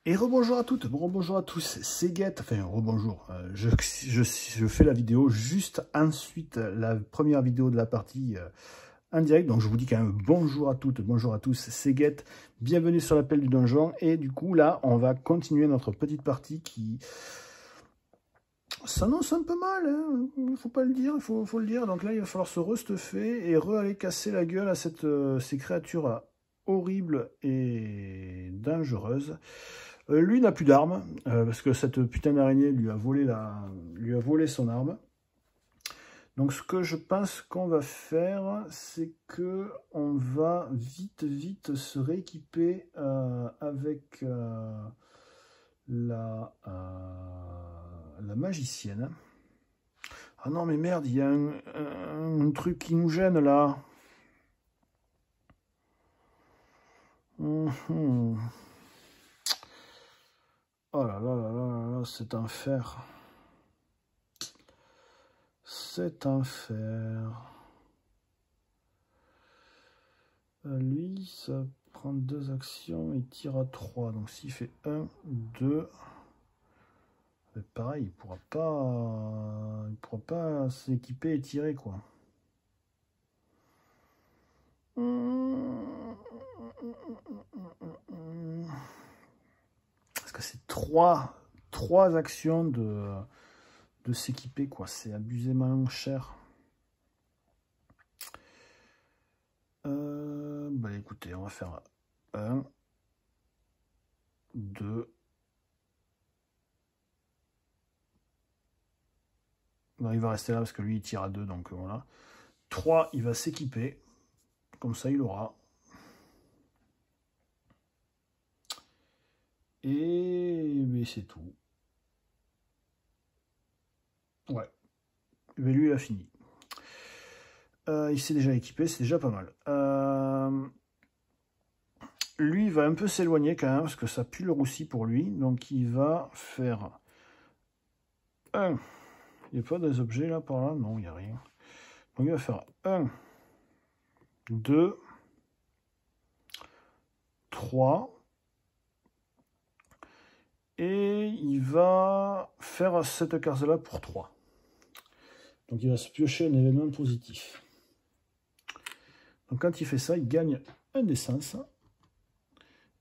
Et rebonjour à toutes, rebonjour à tous, c'est Guette, enfin rebonjour, je fais la vidéo juste ensuite, la première vidéo de la partie en direct, donc je vous dis quand même bonjour à toutes, bonjour à tous, c'est Guette, bienvenue sur l'appel du donjon, et du coup là, on va continuer notre petite partie qui s'annonce un peu mal, hein. Il faut pas le dire, il faut le dire, donc là il va falloir se restuffer et aller casser la gueule à ces créatures horribles et dangereuses. Lui n'a plus d'armes, parce que cette putain d'araignée lui a volé son arme. Donc ce que je pense qu'on va faire, c'est que on va vite se rééquiper avec la magicienne. Ah non mais merde, il y a un truc qui nous gêne là. Oh là là là là là, c'est un fer. C'est un fer. Lui, ça prend 2 actions, il tire à 3. Donc s'il fait 1, 2... pareil, il pourra pas s'équiper et tirer, quoi. Parce que c'est 3 actions de s'équiper, quoi. C'est abusément cher. Bah écoutez, on va faire 1, 2... Non, il va rester là parce que lui il tire à 2, donc voilà. 3, il va s'équiper. Comme ça, il aura. Et c'est tout. Ouais. Mais lui, il a fini. Il s'est déjà équipé, c'est déjà pas mal. Lui, il va un peu s'éloigner quand même, parce que ça pue le roussi pour lui. Donc, il va faire 1. Il n'y a pas des objets là, par là? Non, il n'y a rien. Donc, il va faire 1, 2, 3. Et il va faire cette carte-là pour 3. Donc il va se piocher un événement positif. Donc quand il fait ça, il gagne un d'essence.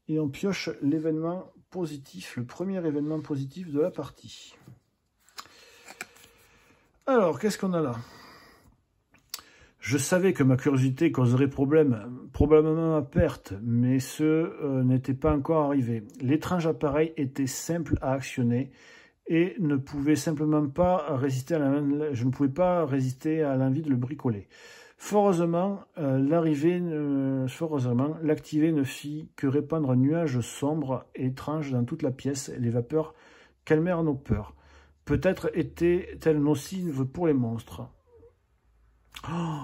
Et on pioche l'événement positif, le premier événement positif de la partie. Alors, qu'est-ce qu'on a là? Je savais que ma curiosité causerait probablement ma perte, mais ce n'était pas encore arrivé. L'étrange appareil était simple à actionner et ne pouvait simplement pas résister je ne pouvais pas résister à l'envie de le bricoler. Fort heureusement, l'activer ne fit que répandre un nuage sombre et étrange dans toute la pièce. Les vapeurs calmèrent nos peurs. Peut-être était-elle nocive pour les monstres. Oh,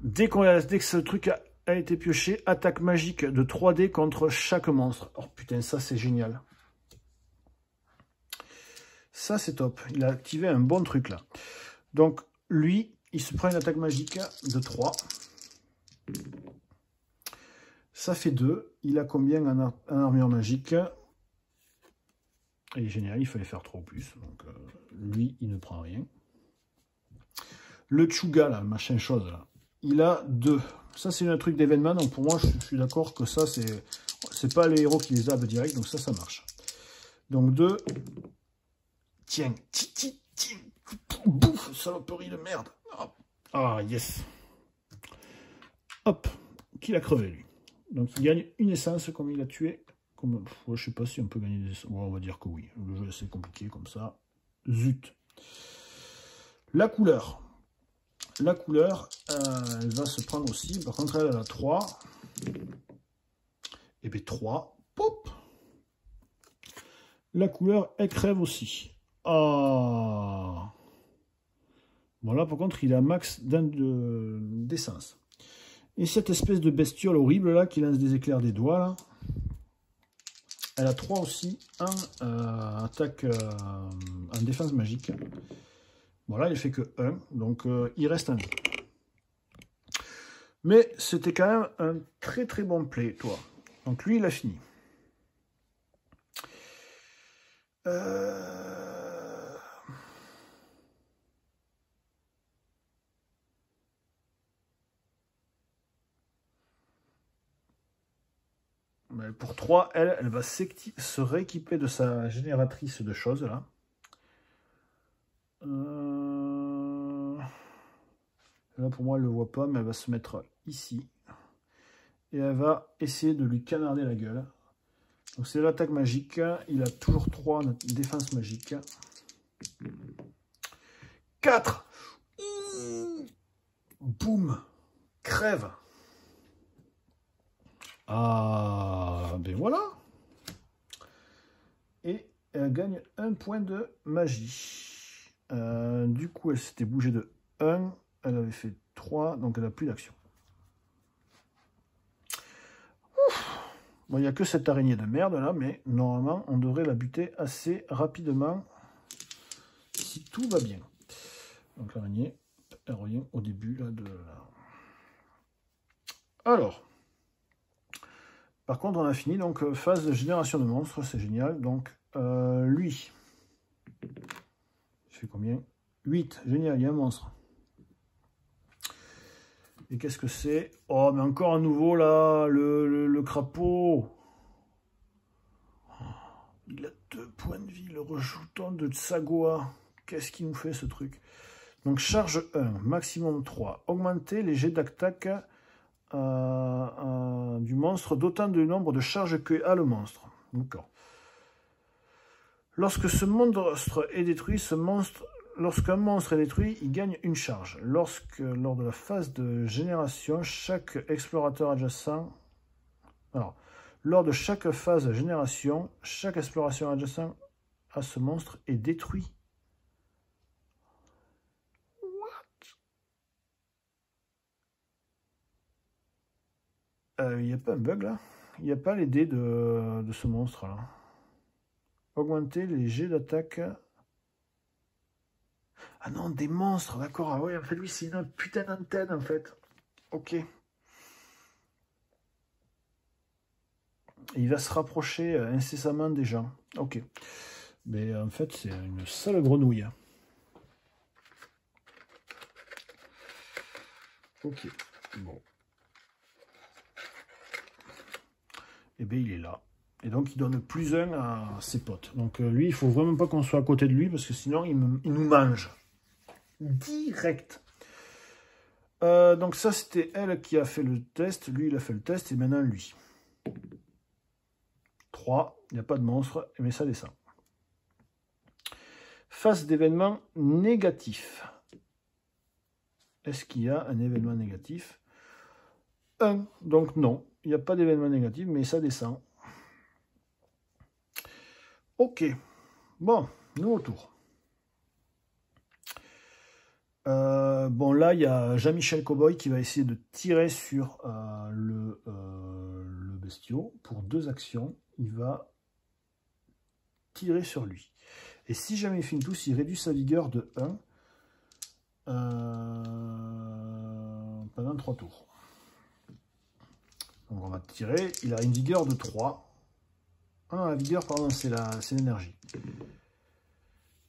dès que ce truc a été pioché, attaque magique de 3D contre chaque monstre. Oh putain, ça c'est génial. Ça c'est top. Il a activé un bon truc là. Donc lui, il se prend une attaque magique de 3. Ça fait 2. Il a combien en armure magique? Il est génial, il fallait faire 3 ou plus. Donc lui, il ne prend rien. Le Tchouga, là, machin chose, là, il a 2. Ça, c'est un truc d'événement. Donc pour moi, je suis d'accord que ça, c'est pas les héros qui les abent direct. Donc ça marche. Donc 2. Tiens. Bouffe, saloperie de merde. Ah, yes. Hop. Qu'il a crevé, lui. Donc il gagne une essence comme il a tué. Je sais pas si on peut gagner des essences. Bon, on va dire que oui. Le jeu est assez compliqué comme ça. Zut. La couleur. La couleur, elle va se prendre aussi. Par contre, elle a 3. Et bien 3. Pop. La couleur, elle crève aussi. Ah. Bon, là, par contre, il a max d'essence. Et cette espèce de bestiole horrible, là, qui lance des éclairs des doigts, là, elle a 3 aussi en attaque, en défense magique. Bon, là, il fait que 1, donc il reste un. Mais c'était quand même un très bon play, toi. Donc lui, il a fini. Mais pour 3, elle va se rééquiper de sa génératrice de choses, là. Là, pour moi, elle ne le voit pas, mais elle va se mettre ici. Et elle va essayer de lui canarder la gueule. Donc, c'est l'attaque magique. Il a toujours 3 défense magique. 4. Boum. Crève. Ah, ben voilà. Et elle gagne 1 point de magie. Du coup, elle s'était bougée de 1. Elle avait fait 3, donc elle n'a plus d'action. Bon, il n'y a que cette araignée de merde là, mais normalement, on devrait la buter assez rapidement si tout va bien. Donc l'araignée, elle revient au début là de la... Alors, par contre, on a fini, donc phase de génération de monstres, c'est génial. Donc, lui, il fait combien? 8, génial, il y a un monstre. Et qu'est-ce que c'est? Oh, mais encore à nouveau, là, le crapaud. Il a 2 points de vie, le rejeton de Tsagoa. Qu'est-ce qu'il nous fait, ce truc? Donc, charge 1, maximum 3. Augmenter les jets d'attaque du monstre d'autant de nombre de charges que a le monstre. D'accord. Lorsque ce monstre est détruit, lorsqu'un monstre est détruit, il gagne une charge. Lors de la phase de génération, chaque explorateur adjacent... Alors, lors de chaque phase de génération, chaque exploration adjacent à ce monstre est détruit. Il n'y a pas un bug là? Il n'y a pas les dés de ce monstre là. Augmenter les jets d'attaque. Ah non, des monstres, d'accord. Ah ouais, en fait, lui, c'est une putain d'antenne, en fait. Ok. Il va se rapprocher incessamment des gens. Ok. Mais en fait, c'est une sale grenouille. Ok. Bon. Et bien, il est là. Et donc, il donne plus 1 à ses potes. Donc, lui, il faut vraiment pas qu'on soit à côté de lui, parce que sinon, il nous mange. Direct. Donc, ça, c'était elle qui a fait le test. Lui, il a fait le test, et maintenant, lui. 3, il n'y a pas de monstre, mais ça descend. Phase d'événements négatifs. Est-ce qu'il y a un événement négatif? 1, donc non, il n'y a pas d'événement négatif, mais ça descend. Ok, bon, nouveau tour. Bon, là, il y a Jean-Michel Cowboy qui va essayer de tirer sur le bestiau. Pour 2 actions, il va tirer sur lui. Et si jamais il fait une touche, il réduit sa vigueur de 1 pendant 3 tours. Donc on va tirer, il a une vigueur de 3. Ah non, la vigueur, pardon, c'est l'énergie.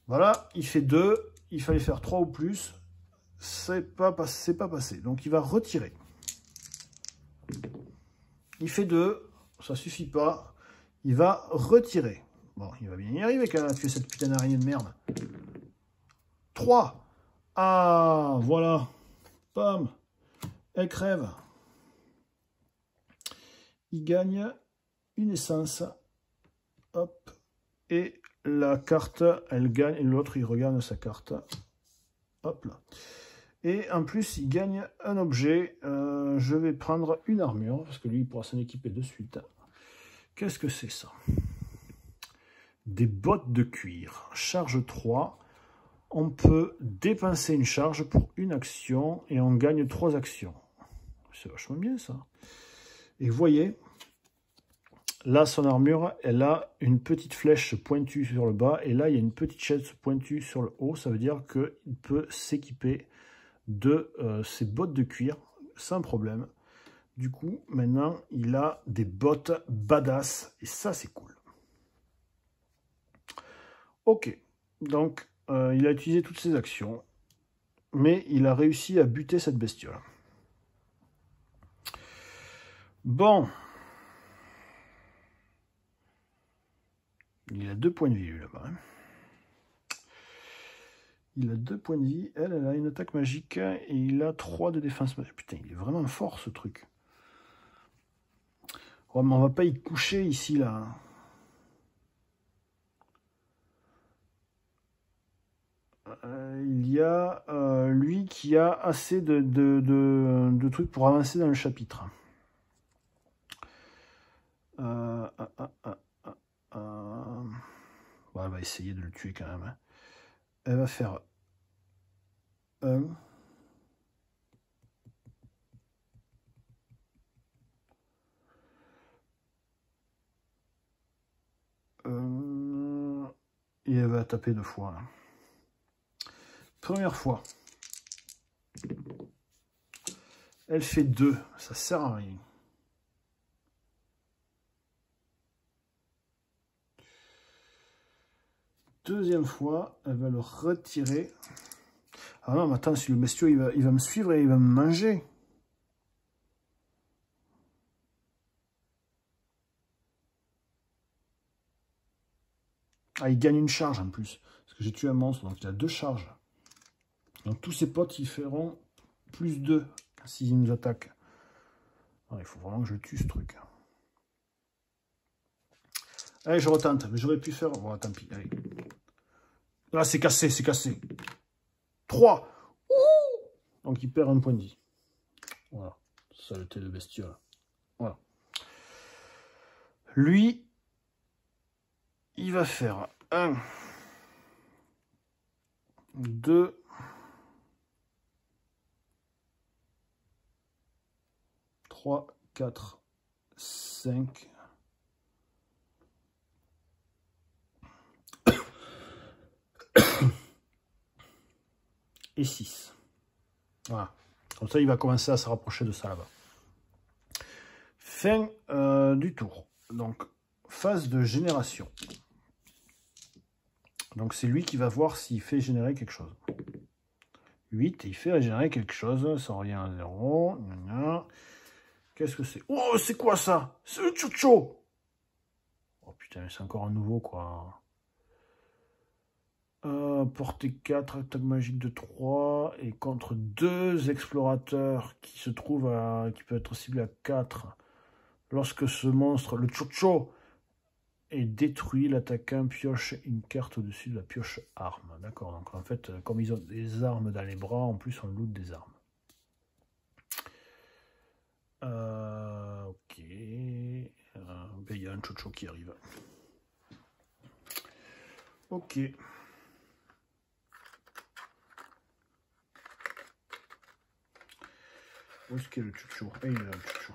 Voilà, il fait 2, il fallait faire 3 ou plus. C'est pas passé. Donc il va retirer. Il fait 2, ça suffit pas. Il va retirer. Bon, il va bien y arriver quand même à tuer cette putain d'araignée de merde. 3. Ah, voilà. Pam. Elle crève. Il gagne une essence. Hop. Et la carte, elle gagne. Et l'autre, il regarde sa carte. Hop là. Et en plus, il gagne un objet. Je vais prendre une armure, parce que lui, il pourra s'en équiper de suite. Qu'est-ce que c'est ça? Des bottes de cuir. Charge 3. On peut dépenser une charge pour une action et on gagne 3 actions. C'est vachement bien ça. Et vous voyez, là, son armure, elle a une petite flèche pointue sur le bas. Et là, il y a une petite chaise pointue sur le haut. Ça veut dire qu'il peut s'équiper de ses bottes de cuir sans problème. Du coup, maintenant, il a des bottes badass. Et ça, c'est cool. Ok, donc il a utilisé toutes ses actions, mais il a réussi à buter cette bestiole. Bon. Il a 2 points de vie, lui, là-bas. Hein. Il a 2 points de vie. Elle a une attaque magique et il a 3 de défense magique. Putain, il est vraiment fort, ce truc. Oh, mais on va pas y coucher, ici, là. Il y a lui qui a assez de trucs pour avancer dans le chapitre. Bon, elle va essayer de le tuer quand même. Hein. Elle va faire 1. Et elle va taper 2 fois. Hein. Première fois. Elle fait 2. Ça sert à rien. Deuxième fois, elle va le retirer. Ah non, mais attends, si le bestiau, il va me suivre et il va me manger. Ah, il gagne une charge en plus. Parce que j'ai tué un monstre, donc il a 2 charges. Donc tous ses potes, ils feront plus 2 s'ils nous attaquent. Ah, il faut vraiment que je tue ce truc. Allez, je retente. Mais j'aurais pu faire... Bon, tant pis. Allez. Là, c'est cassé, c'est cassé. 3. Ouh, donc il perd un point de vie. Voilà. Saleté de bestiole. Voilà. Lui, il va faire 1, 2, 3, 4, 5. Et 6. Voilà. Comme ça, il va commencer à se rapprocher de ça là-bas. Fin du tour. Donc, phase de génération. Donc, c'est lui qui va voir s'il fait générer quelque chose. 8, il fait générer quelque chose. Ça revient à 0. Qu'est-ce que c'est? Oh, c'est quoi ça? C'est le Chucho! Oh putain, c'est encore un nouveau, quoi. Portée 4, attaque magique de 3, et contre 2 explorateurs qui se trouvent à... qui peut être ciblé à 4. Lorsque ce monstre, le Chucho, est détruit, l'attaquant pioche une carte au-dessus de la pioche arme. D'accord, donc en fait, comme ils ont des armes dans les bras, en plus on loot des armes. Ok. Ben, il y a un Chucho qui arrive. Ok. Où est-ce qu'il y a le Chucho? Ah, il y a le Chucho.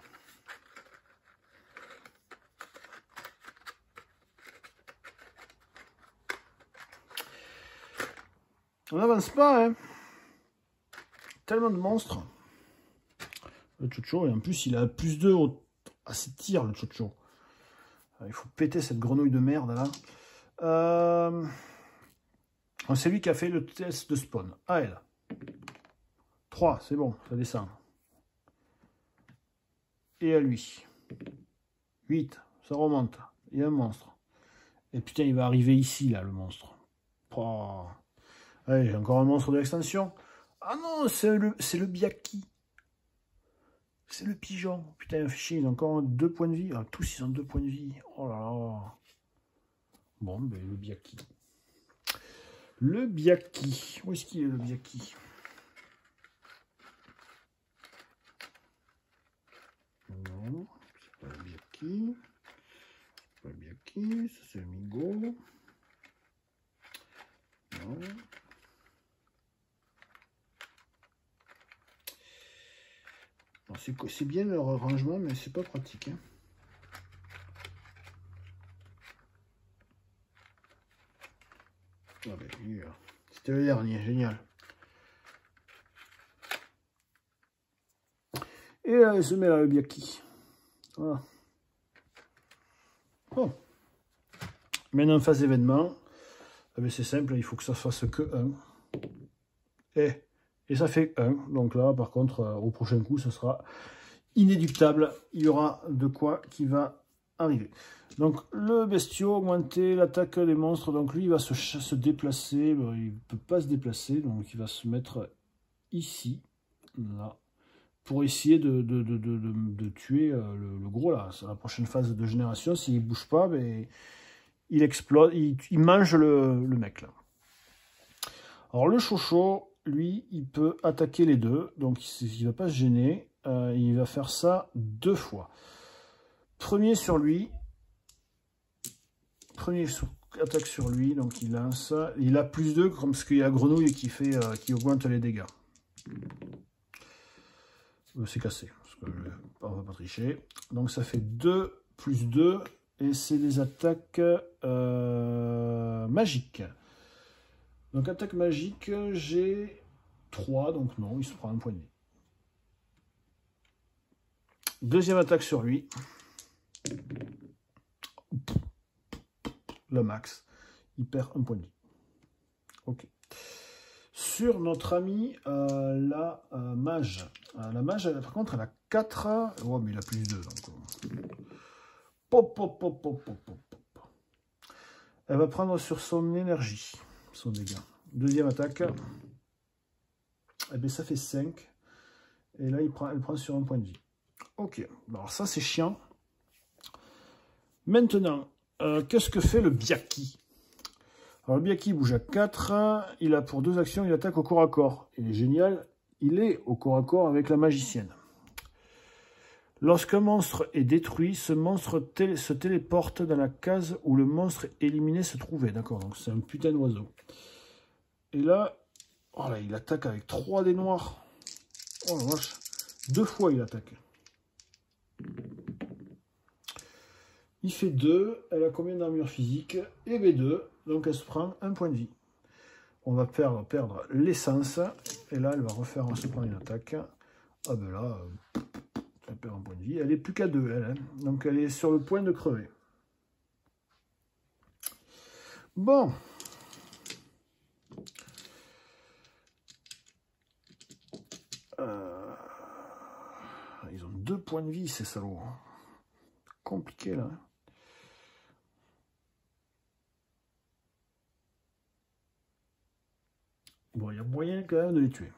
On n'avance pas, hein. Tellement de monstres. Le Chucho, et en plus, il a plus 2 à ses tirs, le Chucho. Il faut péter cette grenouille de merde, là. C'est lui qui a fait le test de spawn. À elle. 3, c'est bon, ça descend. Et à lui. 8, ça remonte. Il y a un monstre. Et putain, il va arriver ici, là, le monstre. Oh. Allez, j'ai encore un monstre de l'extension. Ah non, c'est le Biaki. C'est le pigeon. Putain, chier, il a encore 2 points de vie. Ah, tous, ils ont 2 points de vie. Oh là là. Bon, ben, le Biaki. Le Biaki. Où est-ce qu'il est, le Biaki? Non, c'est pas le Biaki. C'est pas le Biaki. Ça, c'est le Migo. Non. C'est bien leur rangement, mais c'est pas pratique. Hein. Ah ben, c'était le dernier, génial. Et là, il se met là le Biaki. Voilà. Bon. Maintenant, phase événement. Eh c'est simple, il faut que ça fasse que 1. Et ça fait 1. Donc là, par contre, au prochain coup, ce sera inéductable. Il y aura de quoi qui va arriver. Donc le bestiau augmenté, l'attaque des monstres. Donc lui, il va se déplacer. Bon, il ne peut pas se déplacer. Donc il va se mettre ici, là, pour essayer de tuer le gros là. C'est la prochaine phase de génération. S'il ne bouge pas, ben, il explose, il mange le mec là. Alors le chocho, lui, il peut attaquer les deux, donc il ne va pas se gêner. Il va faire ça 2 fois. Premier sur lui. Premier attaque sur lui, donc il lance. Il a plus 2, comme ce qu'il y a la grenouille qui augmente les dégâts. C'est cassé, parce que on va pas tricher. Donc ça fait 2 plus 2, et c'est des attaques magiques. Donc attaque magique, j'ai 3, donc non, il se prend un point de vie. Deuxième attaque sur lui. Le max. Il perd un point de vie. Ok. Sur notre ami, la mage. La mage, par contre, elle a 4. Oh, mais il a plus 2. Donc... Pop, pop, pop, pop, pop, pop. Elle va prendre sur son énergie, son dégât. Deuxième attaque. Eh bien, ça fait 5. Et là, elle prend sur un point de vie. Ok. Alors ça, c'est chiant. Maintenant, qu'est-ce que fait le Byaki? Alors le Byaki bouge à 4. Il a pour 2 actions, il attaque au corps à corps. Il est génial. Il est au corps à corps avec la magicienne. Lorsqu'un monstre est détruit, ce monstre se téléporte dans la case où le monstre éliminé se trouvait. D'accord, donc c'est un putain d'oiseau. Et là, oh là, il attaque avec 3 dés noirs. Oh la vache. 2 fois il attaque. Il fait 2. Elle a combien d'armure physique? Et B2. Donc elle se prend un point de vie. On va perdre l'essence. Et là, elle va refaire se prendre une attaque. Ah ben là, elle perd un point de vie. Elle est plus qu'à 2, elle. Hein. Donc elle est sur le point de crever. Bon. Ils ont 2 points de vie, ces salauds. Compliqué, là. Bon, il y a moyen quand même de les tuer.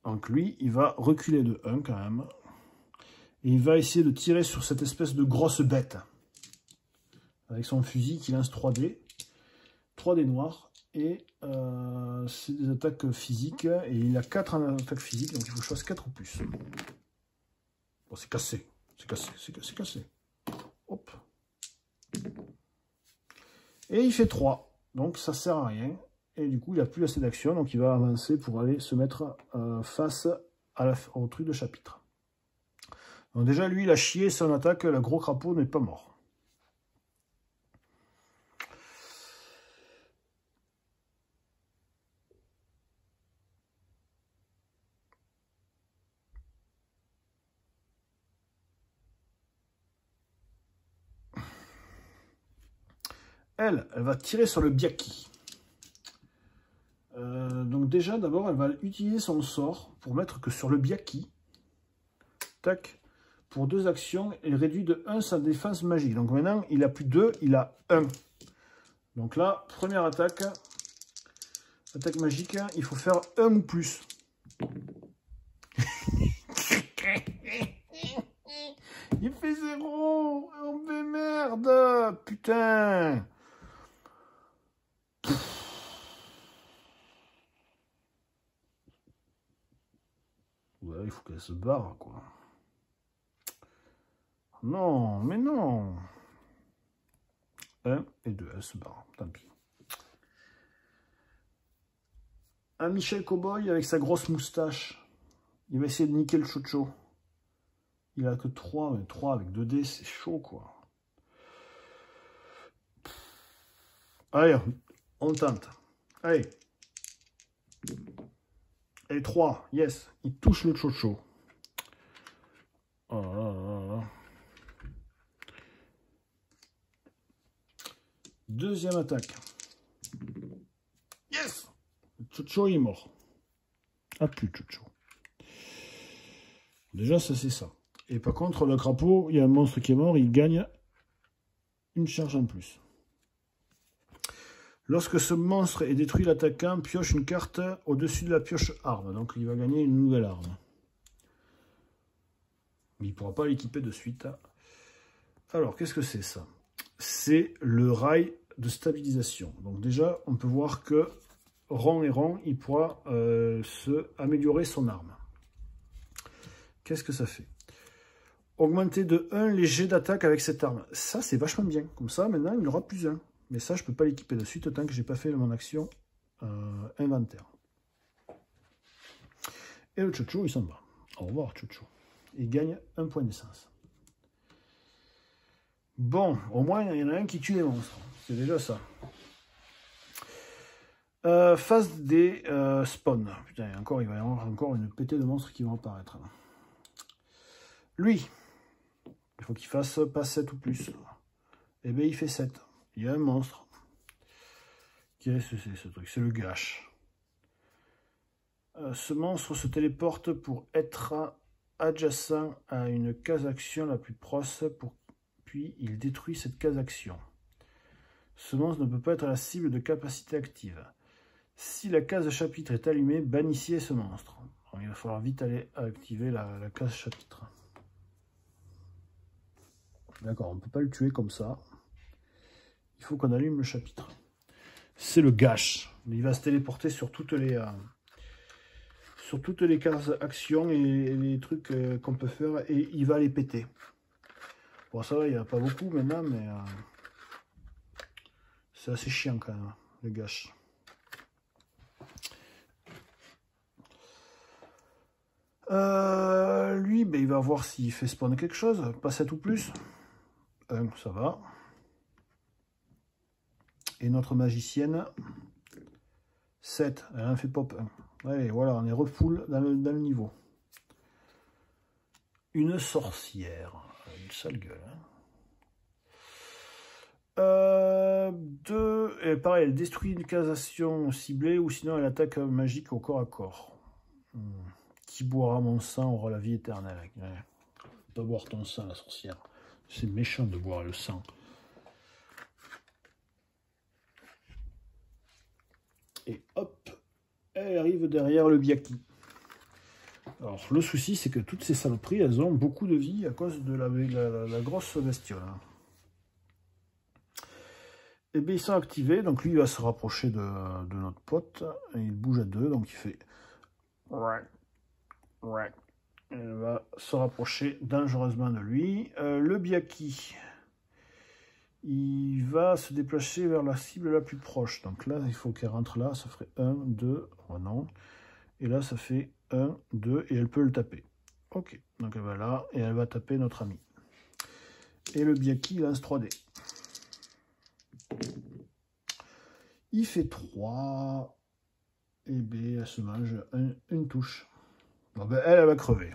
Donc lui, il va reculer de 1 quand même. Et il va essayer de tirer sur cette espèce de grosse bête. Avec son fusil qui lance 3 dés. 3 dés noirs. Et c'est des attaques physiques. Et il a 4 en attaque physique. Donc il faut que je fasse 4 ou plus. Bon, c'est cassé. C'est cassé. C'est cassé. Hop. Et il fait 3. Donc ça sert à rien. Et du coup, il n'a plus assez d'action. Donc il va avancer pour aller se mettre face au truc de chapitre. Donc déjà, lui, il a chié son attaque. Le gros crapaud n'est pas mort. Elle va tirer sur le Byaki. Donc déjà, d'abord, elle va utiliser son sort pour mettre que sur le Byaki. Tac. Pour 2 actions, elle réduit de 1 sa défense magique. Donc maintenant, il a plus 2, il a 1. Donc là, première attaque. Attaque magique, il faut faire 1 ou plus. Il fait 0. Oh mais merde. Putain. Ouais, il faut qu'elle se barre, quoi. Non, mais non. 1 et 2, elle se barre. Tant pis. Un Michel Cowboy avec sa grosse moustache. Il va essayer de niquer le chocho. Il a que 3, mais 3 avec 2 dés, c'est chaud, quoi. Allez, on tente. Allez. Et 3, yes. Il touche le chocho. Oh là là là. Deuxième attaque. Yes! Chocho est mort. Ah, plus Chocho. Déjà, ça c'est ça. Et par contre, le crapaud, il y a un monstre qui est mort, il gagne une charge en plus. Lorsque ce monstre est détruit, l'attaquant pioche une carte au-dessus de la pioche arme. Donc il va gagner une nouvelle arme. Mais il ne pourra pas l'équiper de suite. Alors, qu'est-ce que c'est ça? C'est le rail de stabilisation. Donc déjà, on peut voir que rond et rond, il pourra améliorer son arme. Qu'est-ce que ça fait? Augmenter de 1 les jets d'attaque avec cette arme. Ça, c'est vachement bien. Comme ça, maintenant, il aura plus 1. Mais ça, je ne peux pas l'équiper de suite tant que je n'ai pas fait mon action inventaire. Et le Chocho, il s'en va. Au revoir, Chocho. Il gagne 1 point d'essence. Bon, au moins, il y en a un qui tue les monstres. C'est déjà ça. Phase des spawns. Putain, encore, il va y avoir encore une pétée de monstres qui vont apparaître. Lui, il faut qu'il fasse pas 7 ou plus. Et bien, il fait 7. Il y a un monstre. Qu'est-ce que c'est ce truc? C'est le gâche. Ce monstre se téléporte pour être adjacent à une case action la plus proche, puis il détruit cette case action. Ce monstre ne peut pas être la cible de capacité active. Si la case chapitre est allumée, bannissez ce monstre. Alors, il va falloir vite aller activer la case chapitre. D'accord, on ne peut pas le tuer comme ça. Il faut qu'on allume le chapitre. C'est le gâche. Il va se téléporter sur toutes les cases actions et les trucs qu'on peut faire et il va les péter. Bon, ça va, il n'y en a pas beaucoup maintenant, mais c'est assez chiant quand même, le gâche. Lui, ben, il va voir s'il fait spawn quelque chose, pas 7 ou plus. 1, ça va. Et notre magicienne, 7, elle en fait pop 1. Allez, voilà, on est refull dans le niveau. Une sorcière. Une sale gueule. Hein. 2, et pareil, elle détruit une case action ciblée ou sinon elle attaque magique au corps à corps. Qui boira mon sang aura la vie éternelle. Ouais. Pas boire ton sang, la sorcière. C'est méchant de boire le sang. Et hop, elle arrive derrière le Biaki. Alors, le souci, c'est que toutes ces saloperies, elles ont beaucoup de vie à cause de la grosse bestiole. Et bien, ils sont activés. Donc, lui, il va se rapprocher de notre pote. Et il bouge à 2. Donc, il fait... Il va se rapprocher dangereusement de lui. Le Biaki... il va se déplacer vers la cible la plus proche. Donc là, il faut qu'elle rentre là. Ça ferait 1, 2, oh non. Et là, ça fait 1, 2, et elle peut le taper. Ok, donc elle va là, et elle va taper notre ami. Et le Biaki lance 3D. Il fait 3. Et bien, elle se mange une touche. Bon, ben, elle va crever.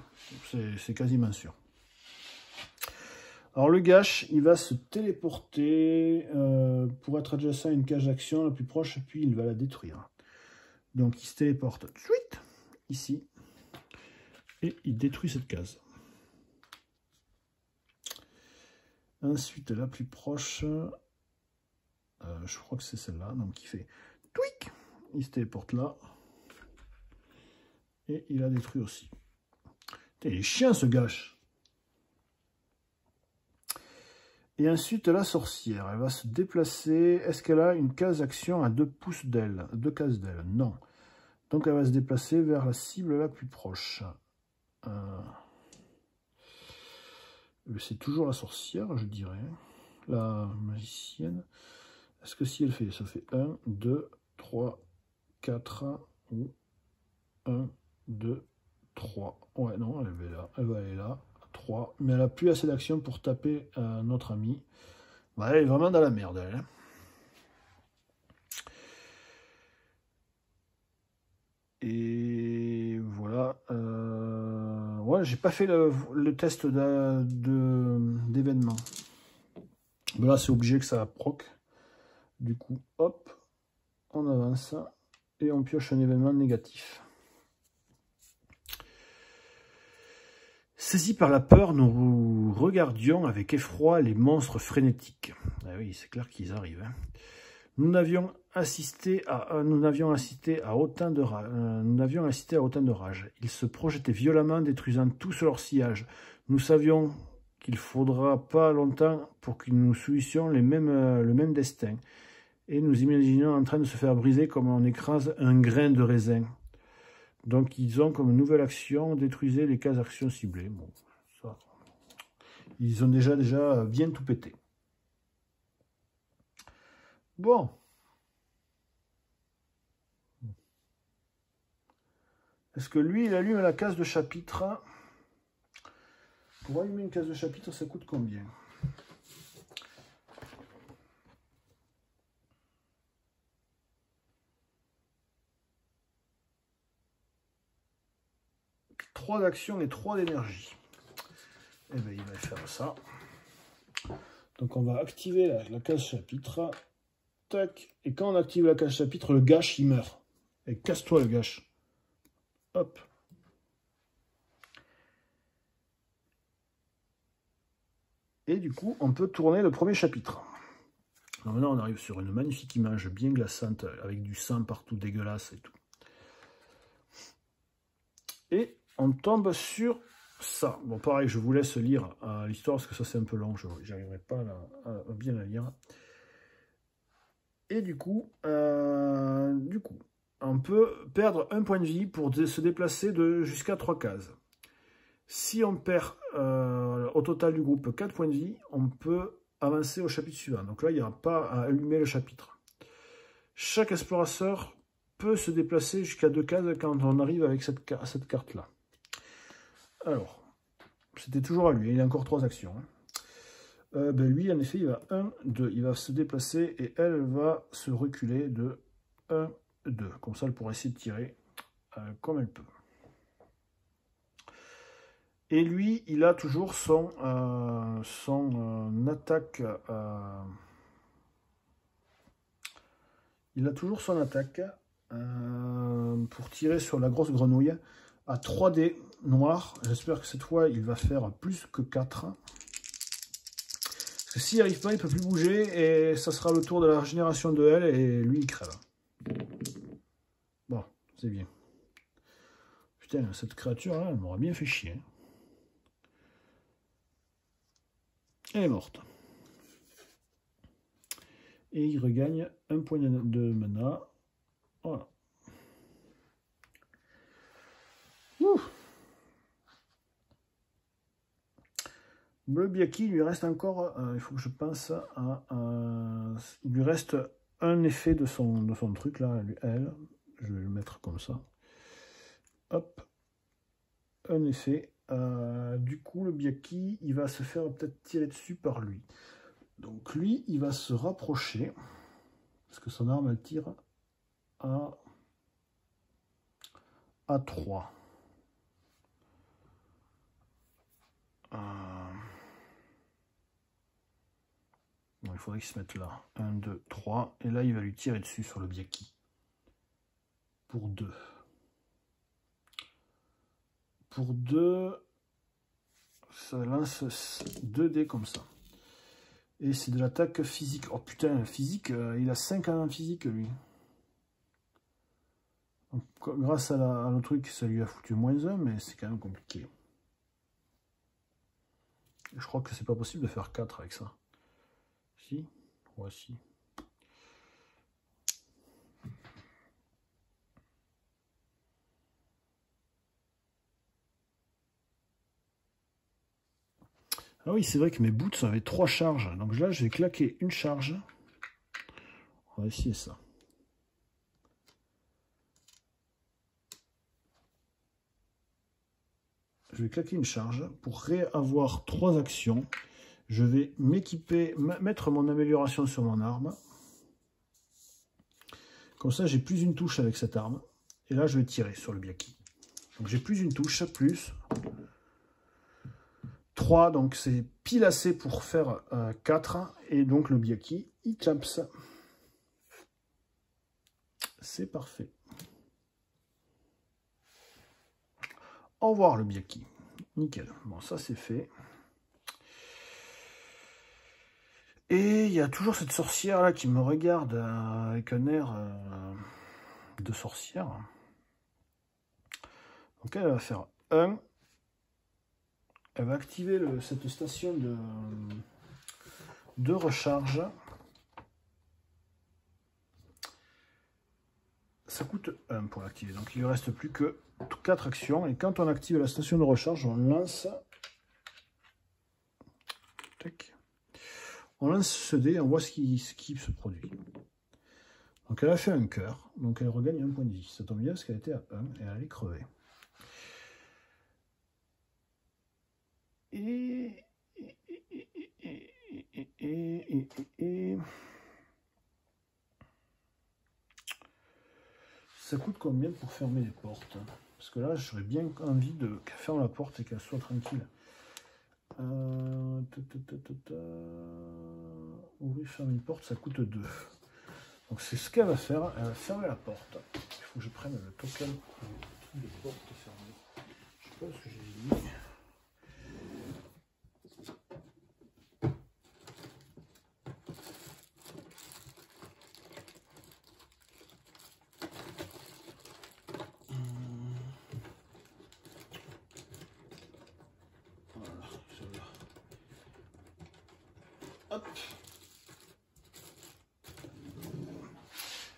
C'est quasiment sûr. Alors le gâche, il va se téléporter pour être adjacent à une cage d'action la plus proche, puis il va la détruire. Donc il se téléporte ici, et il détruit cette case. Ensuite, la plus proche, je crois que c'est celle-là, donc il fait tweak, il se téléporte là, et il a détruit aussi. Putain, il est chiant ce gâche. Et ensuite, la sorcière, elle va se déplacer. Est-ce qu'elle a une case action à 2 pouces d'elle? 2 cases d'elle? Non. Donc, elle va se déplacer vers la cible la plus proche. C'est toujours la sorcière, je dirais. La magicienne. Est-ce que si elle fait... Ça fait 1, 2, 3, 4, ou 1, 2, 3. Ouais, non, elle va là. Elle va aller là. 3, mais elle n'a plus assez d'action pour taper notre ami. Ouais, elle est vraiment dans la merde, elle. Et voilà. Ouais, j'ai pas fait le test d'événement. Là, c'est obligé que ça proc. Du coup, hop, on avance et on pioche un événement négatif. Saisis par la peur, nous regardions avec effroi les monstres frénétiques. Ah oui, c'est clair qu'ils arrivent. Hein. Nous n'avions assisté à autant de rage. Ils se projetaient violemment, détruisant tout sur leur sillage. Nous savions qu'il faudra pas longtemps pour que nous subissions le même destin. Et nous imaginions en train de se faire briser comme on écrase un grain de raisin. Donc ils ont comme nouvelle action, détruisez les cases actions ciblées. Bon, ça, ils ont déjà bien tout pété. Bon. Est-ce que lui, il allume la case de chapitre? Pour allumer une case de chapitre, ça coûte combien? Trois d'action et 3 d'énergie. Et bien, il va faire ça. Donc, on va activer la case chapitre. Tac. Et quand on active la case chapitre, le gâche, il meurt. Et casse-toi, le gâche. Hop. Et du coup, on peut tourner le premier chapitre. Alors maintenant, on arrive sur une magnifique image bien glaçante, avec du sang partout, dégueulasse et tout. Et on tombe sur ça. Bon, pareil, je vous laisse lire l'histoire, parce que ça, c'est un peu long, je n'arriverai pas à bien la lire. Et du coup, on peut perdre un point de vie pour se déplacer jusqu'à 3 cases. Si on perd au total du groupe 4 points de vie, on peut avancer au chapitre suivant. Donc là, il n'y a pas à allumer le chapitre. Chaque explorateur peut se déplacer jusqu'à 2 cases quand on arrive avec cette carte-là. Alors, c'était toujours à lui, il y a encore 3 actions. Hein. Lui, en effet, il va 1, 2. Il va se déplacer et elle va se reculer de 1, 2. Comme ça, elle pourra essayer de tirer comme elle peut. Et lui, il a toujours son attaque. Il a toujours son attaque pour tirer sur la grosse grenouille à 3 dés noirs. J'espère que cette fois, il va faire plus que 4. Parce que s'il n'y arrive pas, il ne peut plus bouger. Et ça sera le tour de la régénération de elle. Et lui, il crève. Bon, c'est bien. Putain, cette créature-là, elle m'aura bien fait chier. Hein. Elle est morte. Et il regagne un point de mana. Voilà. Ouh. Le Biaki, il lui reste encore, il faut que je pense à... il lui reste un effet de son truc là, elle. Je vais le mettre comme ça. Hop. Un effet. Du coup, le Biaki, il va se faire peut-être tirer dessus par lui. Donc lui, il va se rapprocher, parce que son arme, elle tire à 3. Bon, il faudrait qu'il se mette là. 1, 2, 3. Et là, il va lui tirer dessus sur le Biaki. Pour 2. Pour 2, ça lance 2 dés comme ça. Et c'est de l'attaque physique. Oh putain, physique, il a 5 en physique, lui. Donc, grâce à le truc, ça lui a foutu -1, mais c'est quand même compliqué. Je crois que c'est pas possible de faire 4 avec ça. Si? Ouais, si. Ah oui, c'est vrai que mes boots avaient 3 charges. Donc là, je vais claquer une charge. On va essayer ça. Je vais claquer une charge pour réavoir 3 actions. Je vais m'équiper, mettre mon amélioration sur mon arme. Comme ça, j'ai plus une touche avec cette arme. Et là, je vais tirer sur le Biaki. Donc j'ai plus une touche, plus 3. Donc c'est pile assez pour faire 4. Et donc le Biaki, il clapse. c'est parfait. Au revoir le Biaki. Nickel. Bon, ça c'est fait. Et il y a toujours cette sorcière là qui me regarde avec un air de sorcière. Donc elle va faire 1. Elle va activer cette station de recharge. Ça coûte 1 pour l'activer. Donc il ne reste plus que 4 actions. Et quand on active la station de recharge, on lance. Tac. On lance ce dé et on voit ce qui se produit. Donc elle a fait un cœur. Donc elle regagne un point de vie. Ça tombe bien parce qu'elle était à 1 et elle allait crever. Et ça coûte combien pour fermer les portes? Parce que là, j'aurais bien envie qu'elle ferme la porte et qu'elle soit tranquille. Ouvrir, fermer une porte, ça coûte 2. Donc c'est ce qu'elle va faire. Elle va fermer la porte. Il faut que je prenne le token de porte fermée. Je sais pas ce que j'ai mis.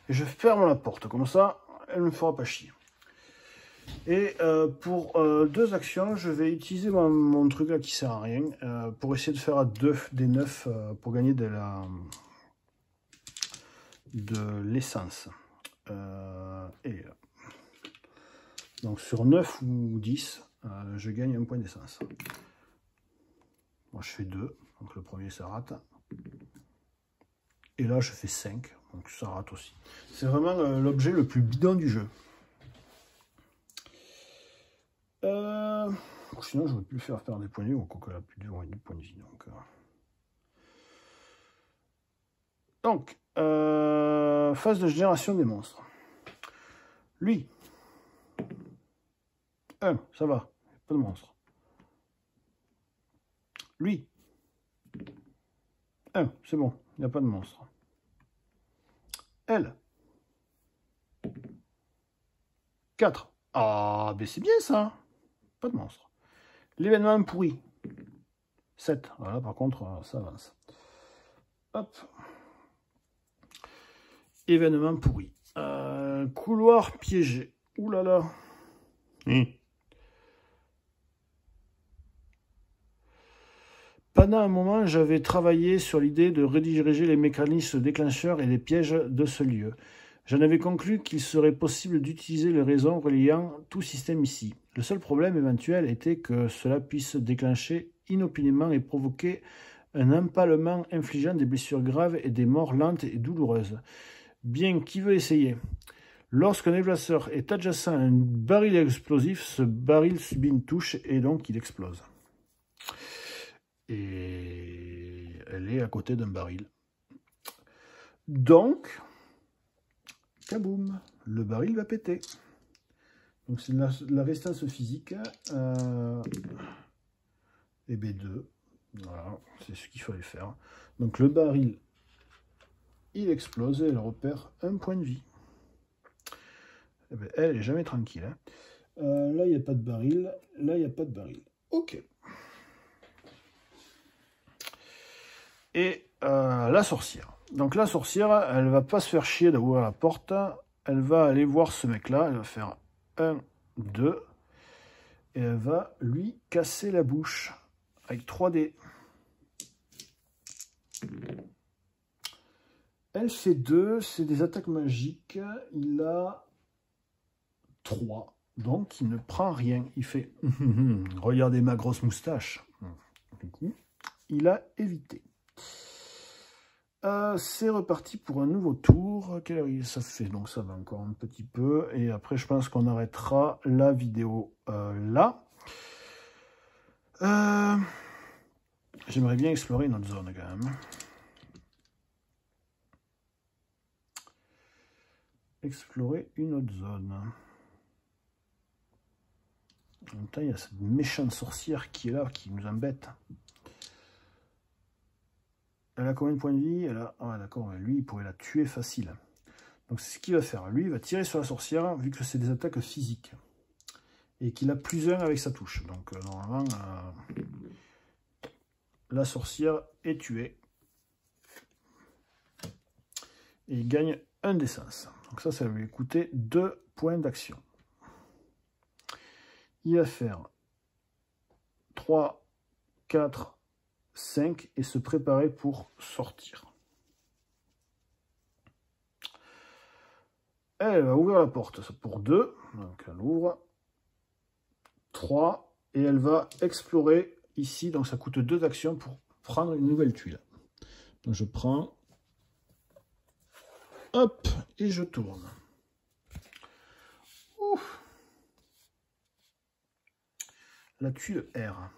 Et je ferme la porte, comme ça, elle ne me fera pas chier. Et pour 2 actions, je vais utiliser mon truc là qui sert à rien pour essayer de faire à 2 des 9 pour gagner de l'essence. Et donc sur 9 ou 10, je gagne un point d'essence. Moi je fais 2, donc le premier ça rate. Et là je fais 5, donc ça rate aussi. C'est vraiment l'objet le plus bidon du jeu. Sinon je ne vais plus faire perdre des points de vie, ou quoi qu'elle a plus de points de vie. Donc, phase de génération des monstres. Lui, 1, ça va, pas de monstre. Lui, 1, c'est bon, il n'y a pas de monstre. Elle, 4. Ah, ben c'est bien ça, pas de monstre. L'événement pourri, 7. Voilà, par contre, ça avance. Hop. Événement pourri. Couloir piégé. Ouh là là. Pendant un moment, j'avais travaillé sur l'idée de rediriger les mécanismes déclencheurs et les pièges de ce lieu. J'en avais conclu qu'il serait possible d'utiliser les réseaux reliant tout système ici. Le seul problème éventuel était que cela puisse déclencher inopinément et provoquer un empalement infligeant des blessures graves et des morts lentes et douloureuses. Bien, qui veut essayer? Lorsqu'un déplaceur est adjacent à un baril explosif, ce baril subit une touche et donc il explose. Et elle est à côté d'un baril. Donc, kaboum, le baril va péter. Donc c'est la résistance physique et B2. Voilà, c'est ce qu'il fallait faire. Donc le baril, il explose et elle repère un point de vie. Et bien, elle est jamais tranquille. Hein. Là, il n'y a pas de baril. Là, il n'y a pas de baril. Ok. Et la sorcière. Donc la sorcière, elle va pas se faire chier d'ouvrir la porte. Elle va aller voir ce mec-là. Elle va faire 1, 2. Et elle va lui casser la bouche avec 3 dés. Elle fait 2. C'est des attaques magiques. Il a 3. Donc il ne prend rien. Il fait regardez ma grosse moustache. Du coup, il a évité. C'est reparti pour un nouveau tour. Quelle heure ça fait? Donc ça va encore un petit peu. Et après, je pense qu'on arrêtera la vidéo là. J'aimerais bien explorer notre zone quand même. explorer une autre zone. En même temps, il y a cette méchante sorcière qui est là, qui nous embête. Elle a combien de points de vie? Elle a... Ah d'accord, lui, il pourrait la tuer facile. Donc c'est ce qu'il va faire. Lui, il va tirer sur la sorcière, vu que c'est des attaques physiques. Et qu'il a plus 1 avec sa touche. Donc normalement, la sorcière est tuée. Et il gagne 1 d'essence. Donc ça va lui coûter 2 points d'action. Il va faire 3, 4, 5 et se préparer pour sortir. Elle va ouvrir la porte pour 2. Donc elle ouvre. 3. Et elle va explorer ici. Donc ça coûte 2 d'actions pour prendre une nouvelle tuile. Donc je prends. Hop. Et je tourne. Ouf. La tuile R.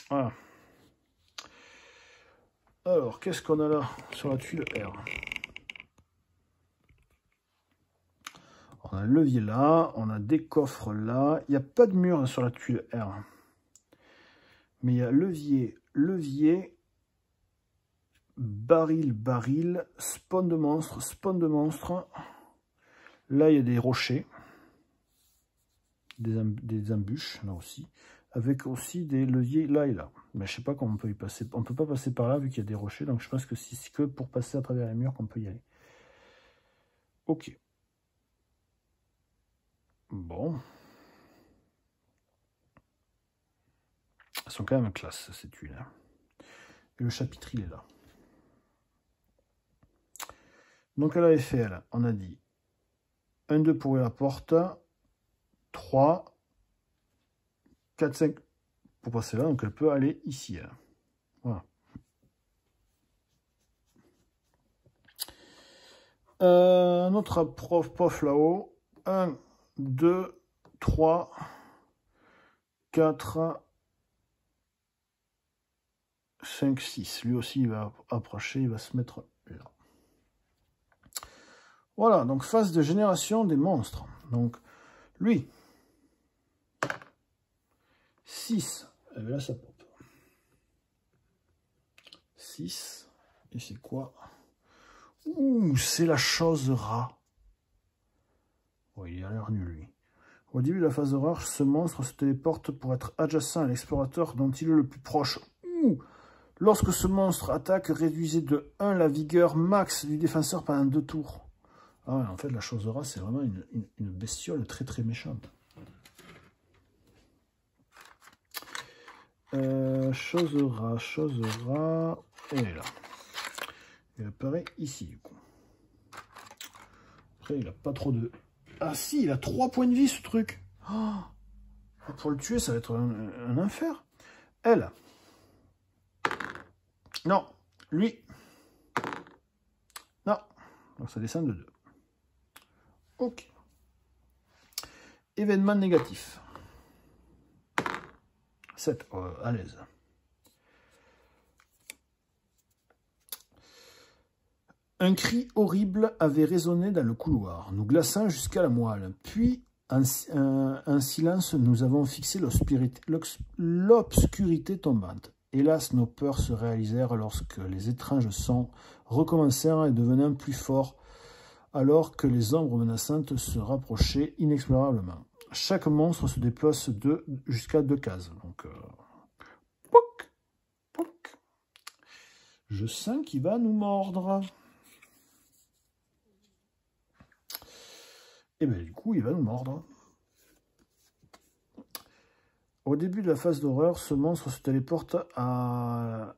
Voilà. Alors, qu'est-ce qu'on a là sur la tuile R? On a un levier là, on a des coffres là. Il n'y a pas de mur sur la tuile R. Mais il y a levier, levier, baril, baril, spawn de monstre, spawn de monstre. Là, il y a des rochers. Des embûches, là aussi. Avec aussi des leviers là et là. Mais je sais pas comment on peut y passer. On peut pas passer par là vu qu'il y a des rochers. Donc je pense que c'est que pour passer à travers les murs qu'on peut y aller. Ok. Bon. Elles sont quand même classe, ces tuiles. Et le chapitre, il est là. Donc elle avait fait, elle, on a dit 1-2 pour ouvrir la porte. 3, 4, 5 pour passer là. Donc elle peut aller ici. Elle. Voilà. Notre prof là-haut. 1, 2, 3, 4, 5, 6. Lui aussi, il va approcher, il va se mettre là. Voilà, donc phase de génération des monstres. Donc, lui, 6. Et là, ça pop. 6. Et c'est quoi? Ouh, c'est la chose rat. Oh, il a l'air nul, lui. Au début de la phase d'horreur, ce monstre se téléporte pour être adjacent à l'explorateur dont il est le plus proche. Ouh. Lorsque ce monstre attaque, réduisez de 1 la vigueur max du défenseur pendant 2 tours. Ah ouais, en fait, la chose rat, c'est vraiment une bestiole très très méchante. Chose rat, elle est là. Elle apparaît ici, du coup. Après, il a pas trop de... Ah si, il a 3 points de vie, ce truc. Oh, pour le tuer, ça va être un enfer. Elle. Non. Lui. Non. Donc ça descend de 2. Ok. Événement négatif. 7. À l'aise. Un cri horrible avait résonné dans le couloir, nous glaçant jusqu'à la moelle. Puis, en silence, nous avons fixé l'obscurité tombante. Hélas, nos peurs se réalisèrent lorsque les étranges sons recommencèrent et devenaient plus forts, alors que les ombres menaçantes se rapprochaient inexorablement. Chaque monstre se déplace jusqu'à 2 cases. Donc, pouc, pouc. Je sens qu'il va nous mordre. Et bien du coup, il va nous mordre. Au début de la phase d'horreur, ce monstre se téléporte à...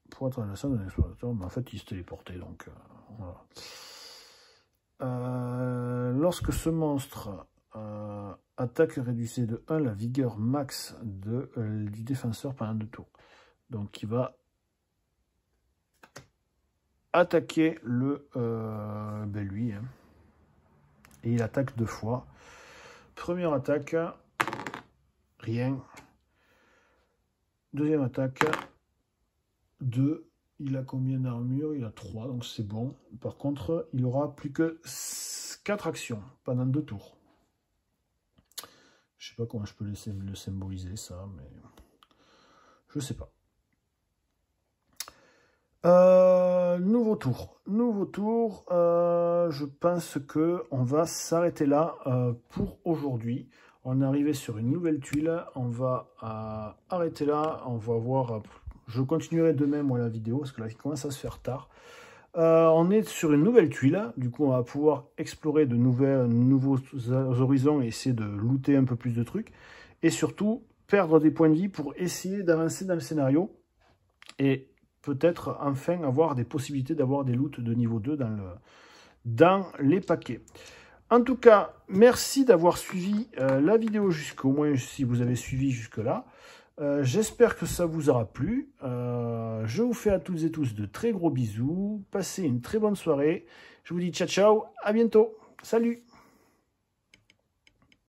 Pour être adjacent d'un explorateur, mais en fait, il se téléportait, donc... voilà. Lorsque ce monstre attaque, réduisez de 1 la vigueur max du défenseur pendant 2 tours. Donc, il va attaquer lui. Hein. Et il attaque 2 fois. Première attaque, rien. Deuxième attaque. 2. Il a combien d'armure? Il a 3, donc c'est bon. Par contre, il aura plus que 4 actions pendant 2 tours. Je sais pas comment je peux le symboliser, ça, mais je sais pas. Nouveau tour. Je pense que on va s'arrêter là pour aujourd'hui. On est arrivé sur une nouvelle tuile. On va arrêter là. On va voir. Je continuerai demain moi la vidéo parce que là il commence à se faire tard. On est sur une nouvelle tuile. Du coup, on va pouvoir explorer de nouveaux horizons et essayer de looter un peu plus de trucs. Et surtout, perdre des points de vie pour essayer d'avancer dans le scénario. Et peut-être enfin avoir des possibilités d'avoir des loots de niveau 2 dans les paquets. En tout cas, merci d'avoir suivi la vidéo jusqu'au moins si vous avez suivi jusque-là. J'espère que ça vous aura plu. Je vous fais à toutes et tous de très gros bisous. Passez une très bonne soirée. Je vous dis ciao ciao, à bientôt. Salut!